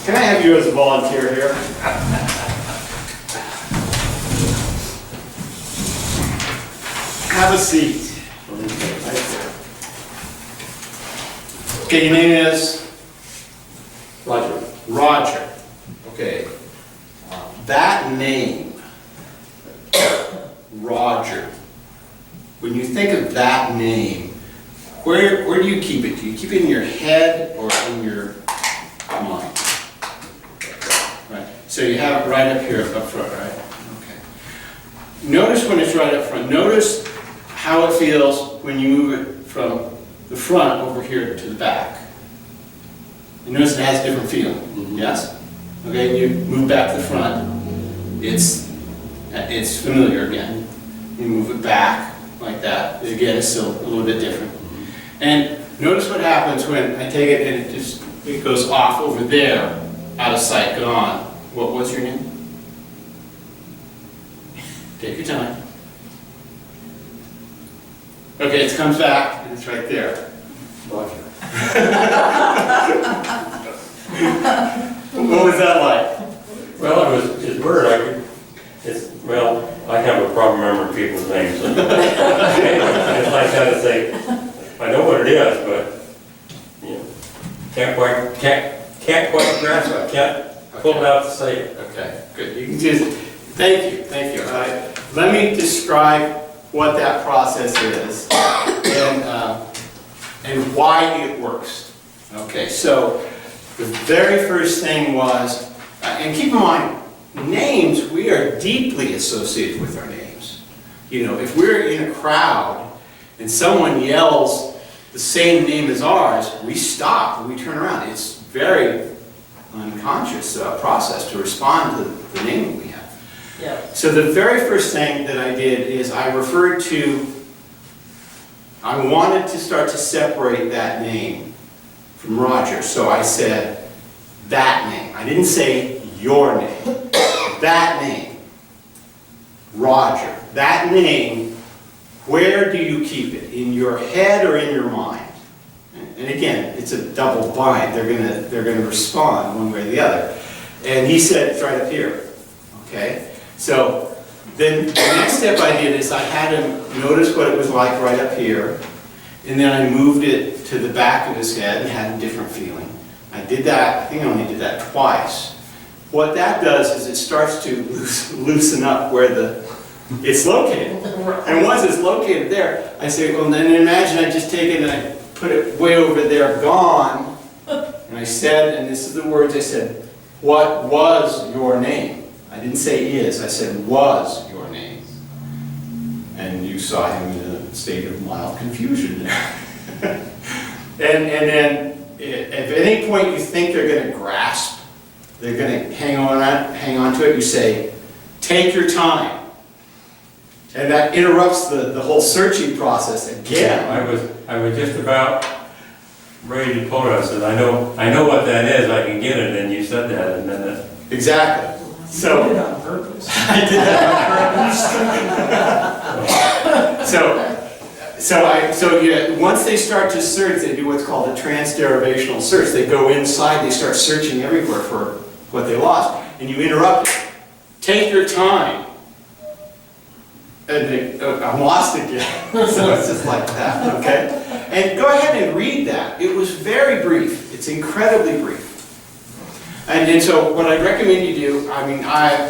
Can I have you as a volunteer here? Have a seat. Right there. Okay, your name is? Roger. Roger. Okay. That name, Roger, when you think of that name, where do you keep it? Do you keep it in your head or in your mind? Right. So you have it right up here, up front, right? Okay. Notice when it's right up front. Notice how it feels when you move it from the front over here to the back. You notice it has a different feeling. Mm-hmm. Yes? Okay, you move back to the front. It's familiar again. You move it back like that. Again, it's still a little bit different. And notice what happens when I take it and it goes off over there, out of sight, gone. What's your name? Take your time. Okay, it comes back and it's right there. Roger. What was that like? Well, it's weird. I have a problem remembering people's names. It's like how to say, I know what it is, but, you know, can't quite grasp it, can't pull it out to say it. Okay, good. You can just, thank you, thank you. Let me describe what that process is and why it works. Okay, so the very first thing was, and keep in mind, names, we are deeply associated with our names. You know, if we're in a crowd and someone yells the same name as ours, we stop and we turn around. It's very unconscious process to respond to the name we have. Yeah. So the very first thing that I did is I wanted to start to separate that name from Roger. So I said, that name. I didn't say your name. That name. Roger. That name, where do you keep it? In your head or in your mind? And again, it's a double bind. They're gonna respond one way or the other. And he said, it's right up here. Okay? So then the next step I did is I had him notice what it was like right up here. And then I moved it to the back of his head and had a different feeling. I did that, I think I only did that twice. What that does is it starts to loosen up where it's located. And once it's located there, I say, well, then imagine I just take it and I put it way over there, gone. And I said, and this is the words I said, what was your name? I didn't say is, I said was your name. And you saw him in a state of mild confusion there. and then, if at any point you think they're going to grasp, they're going to hang on to it, you say, take your time. And that interrupts the whole searching process again. I was just about ready to pull it. I said, I know what that is, I can get it, and you said that, and then it... Exactly. So, You did it on purpose. I did that on purpose. So yeah, once they start to search, they do what's called a transderivational search. They go inside, they start searching everywhere for what they lost, and you interrupt it. Take your time. And I'm lost again. So it's just like that, okay? And go ahead and read that. It was very brief. It's incredibly brief. And so what I recommend you do, I mean, I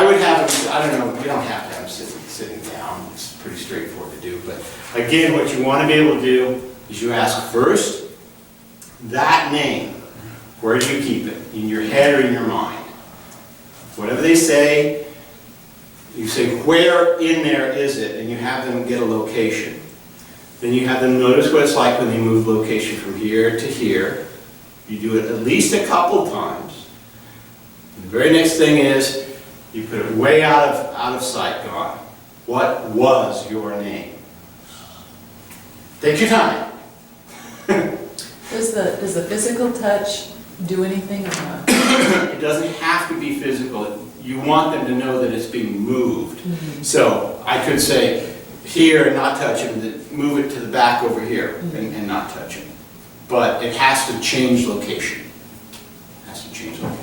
would have them, I don't know, you don't have to have them sitting down. It's pretty straightforward to do. But again, what you want to be able to do is you ask first, that name, where do you keep it? In your head or in your mind? Whatever they say, you say, where in there is it? And you have them get a location. Then you have them notice what it's like when they move location from here to here. You do it at least a couple times. And the very next thing is, you put it way out of sight, gone. What was your name? Take your time. Does the physical touch do anything or not? It doesn't have to be physical. You want them to know that it's being moved. Mm-hmm. So I could say here and not touch him, move it to the back over here and not touch him. but it has to change location. Has to change location.